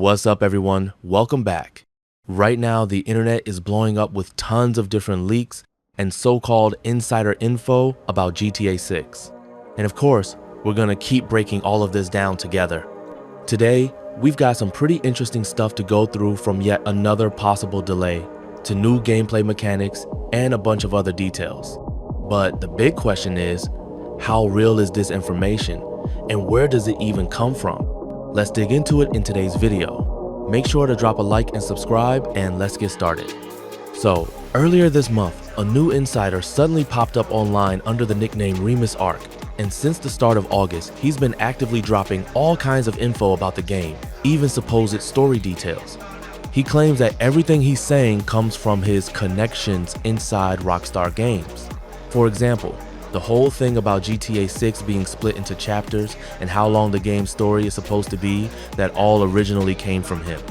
What's up, everyone? Welcome back. Right now, the internet is blowing up with tons of different leaks and so-called insider info about GTA 6. And of course, we're gonna keep breaking all of this down together. Today, we've got some pretty interesting stuff to go through, from yet another possible delay to new gameplay mechanics and a bunch of other details. But the big question is, how real is this information and where does it even come from? Let's dig into it in today's video. Make sure to drop a like and subscribe, and let's get started. So, earlier this month, a new insider suddenly popped up online under the nickname 6’s Arc, and since the start of August, he's been actively dropping all kinds of info about the game, even supposed story details. He claims that everything he's saying comes from his connections inside Rockstar Games. For example, the whole thing about GTA 6 being split into chapters and how long the game's story is supposed to be, that all originally came from him.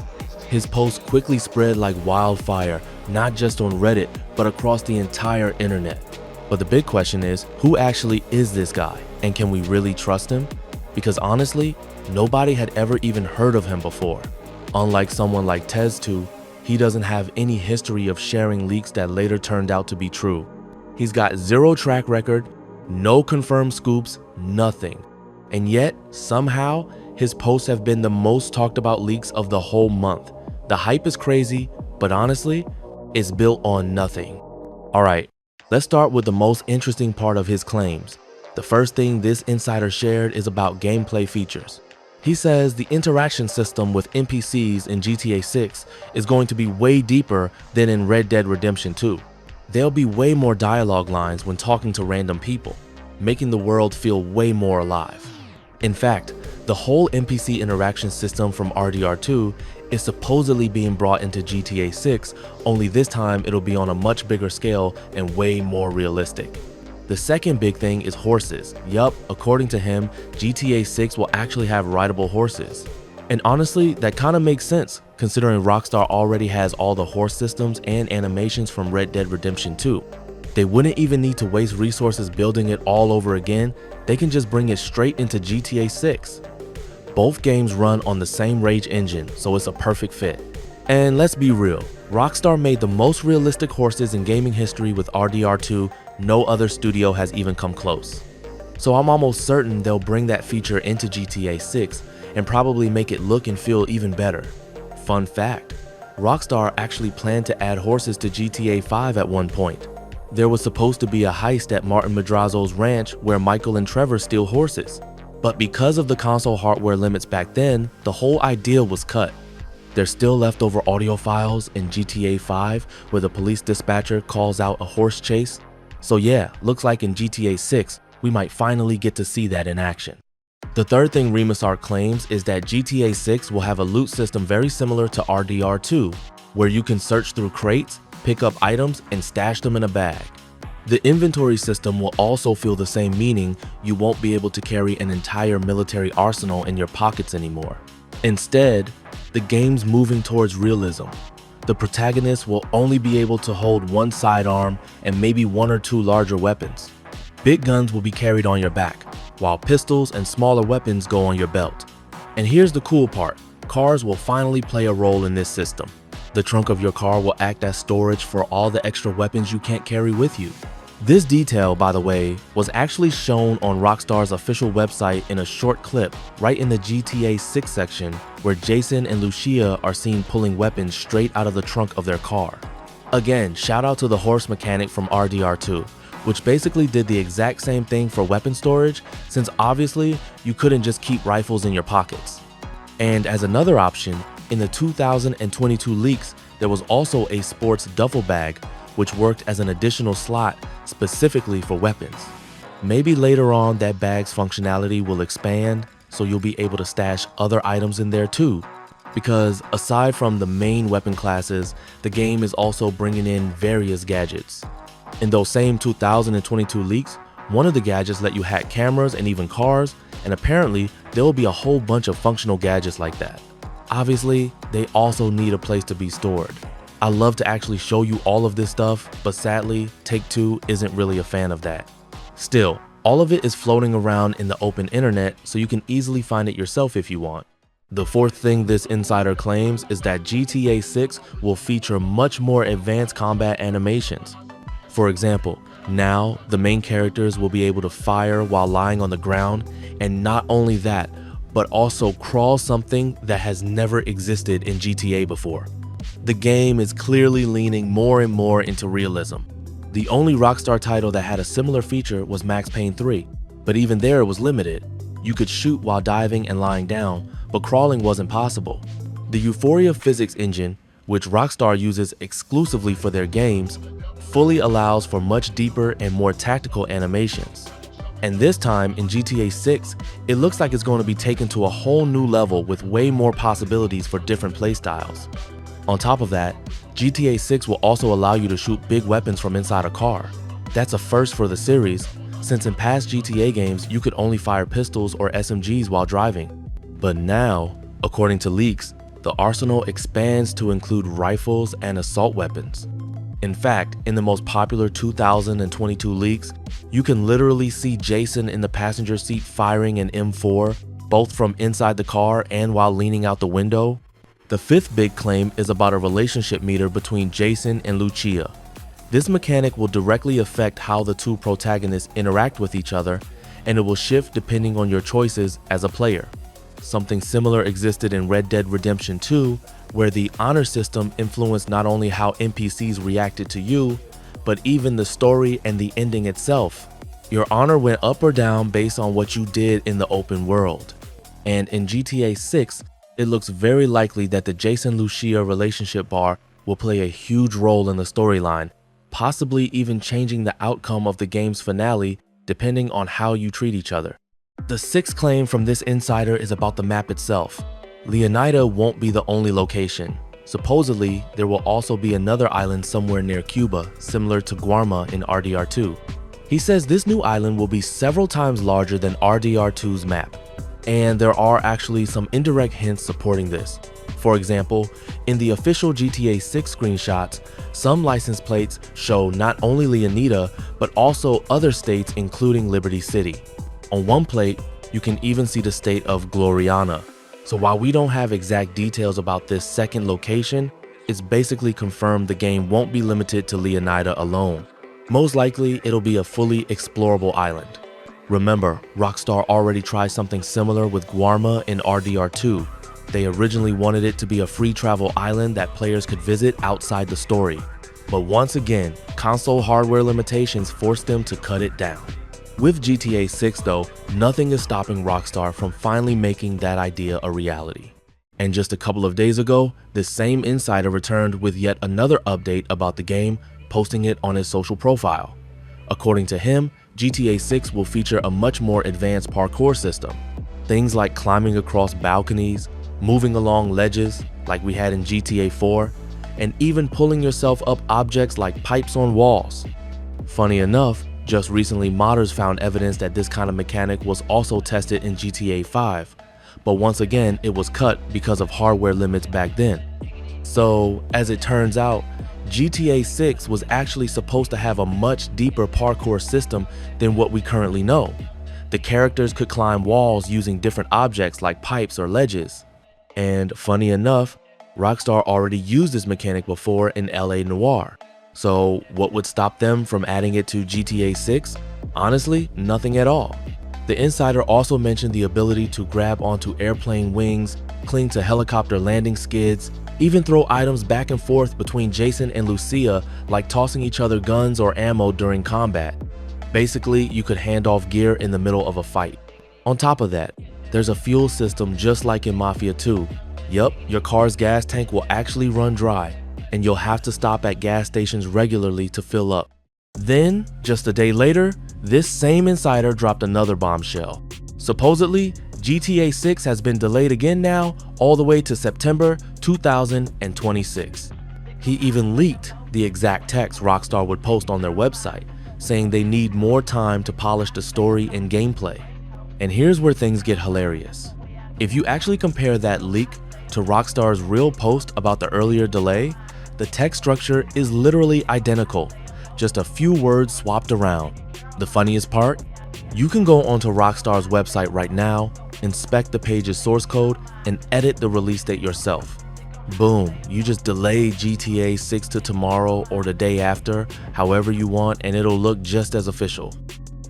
His post quickly spread like wildfire, not just on Reddit, but across the entire internet. But the big question is, who actually is this guy, and can we really trust him? Because honestly, nobody had ever even heard of him before. Unlike someone like 6’s, he doesn't have any history of sharing leaks that later turned out to be true. He's got zero track record, no confirmed scoops, nothing. And yet, somehow, his posts have been the most talked about leaks of the whole month. The hype is crazy, but honestly, it's built on nothing. Alright, let's start with the most interesting part of his claims. The first thing this insider shared is about gameplay features. He says the interaction system with NPCs in GTA 6 is going to be way deeper than in Red Dead Redemption 2. There'll be way more dialogue lines when talking to random people, making the world feel way more alive. In fact, the whole NPC interaction system from RDR2 is supposedly being brought into GTA 6, only this time it'll be on a much bigger scale and way more realistic. The second big thing is horses. Yup, according to him, GTA 6 will actually have rideable horses. And honestly, that kind of makes sense, considering Rockstar already has all the horse systems and animations from Red Dead Redemption 2. They wouldn't even need to waste resources building it all over again. They can just bring it straight into GTA 6. Both games run on the same Rage engine, so it's a perfect fit. And let's be real, Rockstar made the most realistic horses in gaming history with RDR2. No other studio has even come close. So I'm almost certain they'll bring that feature into GTA 6 and probably make it look and feel even better. Fun fact, Rockstar actually planned to add horses to GTA 5 at one point. There was supposed to be a heist at Martin Madrazo's ranch where Michael and Trevor steal horses. But because of the console hardware limits back then, the whole idea was cut. There's still leftover audio files in GTA 5 where the police dispatcher calls out a horse chase. So yeah, looks like in GTA 6, we might finally get to see that in action. The third thing 6’s Arc claims is that GTA 6 will have a loot system very similar to RDR2, where you can search through crates, pick up items, and stash them in a bag. The inventory system will also feel the same, meaning you won't be able to carry an entire military arsenal in your pockets anymore. Instead, the game's moving towards realism. The protagonist will only be able to hold one sidearm and maybe one or two larger weapons. Big guns will be carried on your back, while pistols and smaller weapons go on your belt. And here's the cool part, cars will finally play a role in this system. The trunk of your car will act as storage for all the extra weapons you can't carry with you. This detail, by the way, was actually shown on Rockstar's official website in a short clip right in the GTA 6 section, where Jason and Lucia are seen pulling weapons straight out of the trunk of their car. Again, shout out to the horse mechanic from RDR2, which basically did the exact same thing for weapon storage, since obviously you couldn't just keep rifles in your pockets. And as another option, in the 2022 leaks, there was also a sports duffel bag, which worked as an additional slot specifically for weapons. Maybe later on that bag's functionality will expand, so you'll be able to stash other items in there too. Because aside from the main weapon classes, the game is also bringing in various gadgets. In those same 2022 leaks, one of the gadgets let you hack cameras and even cars, and apparently there will be a whole bunch of functional gadgets like that. Obviously, they also need a place to be stored. I love to actually show you all of this stuff, but sadly, Take-Two isn't really a fan of that. Still, all of it is floating around in the open internet, so you can easily find it yourself if you want. The fourth thing this insider claims is that GTA 6 will feature much more advanced combat animations. For example, now the main characters will be able to fire while lying on the ground, and not only that, but also crawl, something that has never existed in GTA before. The game is clearly leaning more and more into realism. The only Rockstar title that had a similar feature was Max Payne 3, but even there it was limited. You could shoot while diving and lying down, but crawling wasn't possible. The Euphoria physics engine, which Rockstar uses exclusively for their games, fully allows for much deeper and more tactical animations. And this time in GTA 6, it looks like it's going to be taken to a whole new level with way more possibilities for different playstyles. On top of that, GTA 6 will also allow you to shoot big weapons from inside a car. That's a first for the series, since in past GTA games you could only fire pistols or SMGs while driving. But now, according to leaks, the arsenal expands to include rifles and assault weapons. In fact, in the most popular 2022 leaks, you can literally see Jason in the passenger seat firing an M4, both from inside the car and while leaning out the window. The fifth big claim is about a relationship meter between Jason and Lucia. This mechanic will directly affect how the two protagonists interact with each other, and it will shift depending on your choices as a player. Something similar existed in Red Dead Redemption 2, where the honor system influenced not only how NPCs reacted to you, but even the story and the ending itself. Your honor went up or down based on what you did in the open world. And in GTA 6, it looks very likely that the Jason-Lucia relationship bar will play a huge role in the storyline, possibly even changing the outcome of the game's finale depending on how you treat each other. The sixth claim from this insider is about the map itself. Leonida won't be the only location. Supposedly, there will also be another island somewhere near Cuba, similar to Guarma in RDR2. He says this new island will be several times larger than RDR2's map, and there are actually some indirect hints supporting this. For example, in the official GTA 6 screenshots, some license plates show not only Leonida, but also other states including Liberty City. On one plate, you can even see the state of Gloriana. So while we don't have exact details about this second location, it's basically confirmed the game won't be limited to Leonida alone. Most likely, it'll be a fully explorable island. Remember, Rockstar already tried something similar with Guarma in RDR2. They originally wanted it to be a free travel island that players could visit outside the story. But once again, console hardware limitations forced them to cut it down. With GTA 6 though, nothing is stopping Rockstar from finally making that idea a reality. And just a couple of days ago, this same insider returned with yet another update about the game, posting it on his social profile. According to him, GTA 6 will feature a much more advanced parkour system. Things like climbing across balconies, moving along ledges like we had in GTA 4, and even pulling yourself up objects like pipes on walls. Funny enough, just recently modders found evidence that this kind of mechanic was also tested in GTA 5, but once again it was cut because of hardware limits back then. So as it turns out, GTA 6 was actually supposed to have a much deeper parkour system than what we currently know. The characters could climb walls using different objects like pipes or ledges. And funny enough, Rockstar already used this mechanic before in LA Noire. So what would stop them from adding it to GTA 6? Honestly, nothing at all. The insider also mentioned the ability to grab onto airplane wings, cling to helicopter landing skids, even throw items back and forth between Jason and Lucia, like tossing each other guns or ammo during combat. Basically, you could hand off gear in the middle of a fight. On top of that, there's a fuel system just like in Mafia 2. Yup, your car's gas tank will actually run dry, and you'll have to stop at gas stations regularly to fill up. Then, just a day later, this same insider dropped another bombshell. Supposedly, GTA 6 has been delayed again now, all the way to September 2026. He even leaked the exact text Rockstar would post on their website, saying they need more time to polish the story and gameplay. And here's where things get hilarious. If you actually compare that leak to Rockstar's real post about the earlier delay, the text structure is literally identical, just a few words swapped around. The funniest part? You can go onto Rockstar's website right now inspect the page's source code, and edit the release date yourself. Boom, you just delay GTA 6 to tomorrow or the day after, however you want, and it'll look just as official.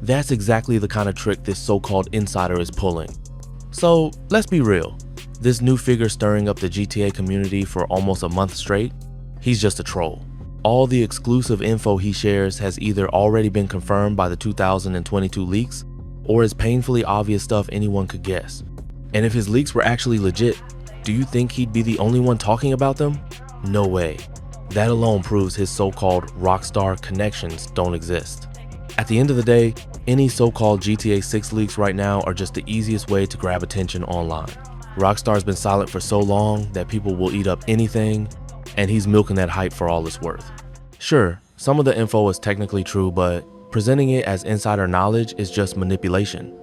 That's exactly the kind of trick this so-called insider is pulling. So let's be real, this new figure stirring up the GTA community for almost a month straight, he's just a troll. All the exclusive info he shares has either already been confirmed by the 2022 leaks, or is painfully obvious stuff anyone could guess. And if his leaks were actually legit, do you think he'd be the only one talking about them? No way. That alone proves his so-called Rockstar connections don't exist. At the end of the day, any so-called GTA 6 leaks right now are just the easiest way to grab attention online. Rockstar's been silent for so long that people will eat up anything, and he's milking that hype for all it's worth. Sure, some of the info is technically true, but presenting it as insider knowledge is just manipulation.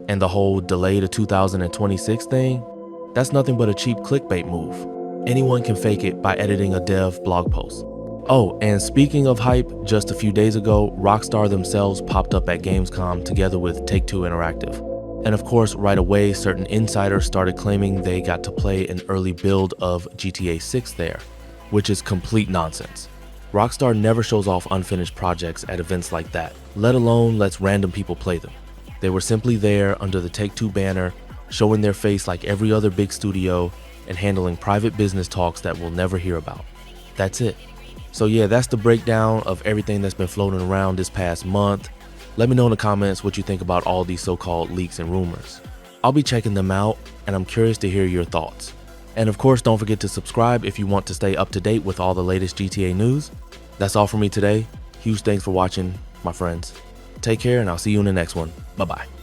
And the whole delay to 2026 thing, that's nothing but a cheap clickbait move. Anyone can fake it by editing a dev blog post. Oh, and speaking of hype, just a few days ago, Rockstar themselves popped up at Gamescom together with Take-Two Interactive. And of course, right away, certain insiders started claiming they got to play an early build of GTA 6 there, which is complete nonsense. Rockstar never shows off unfinished projects at events like that, let alone lets random people play them. They were simply there under the Take-Two banner, showing their face like every other big studio and handling private business talks that we'll never hear about. That's it. So yeah, that's the breakdown of everything that's been floating around this past month. Let me know in the comments what you think about all these so-called leaks and rumors. I'll be checking them out, and I'm curious to hear your thoughts. And of course, don't forget to subscribe if you want to stay up to date with all the latest GTA news. That's all for me today. Huge thanks for watching, my friends. Take care, and I'll see you in the next one. Bye-bye.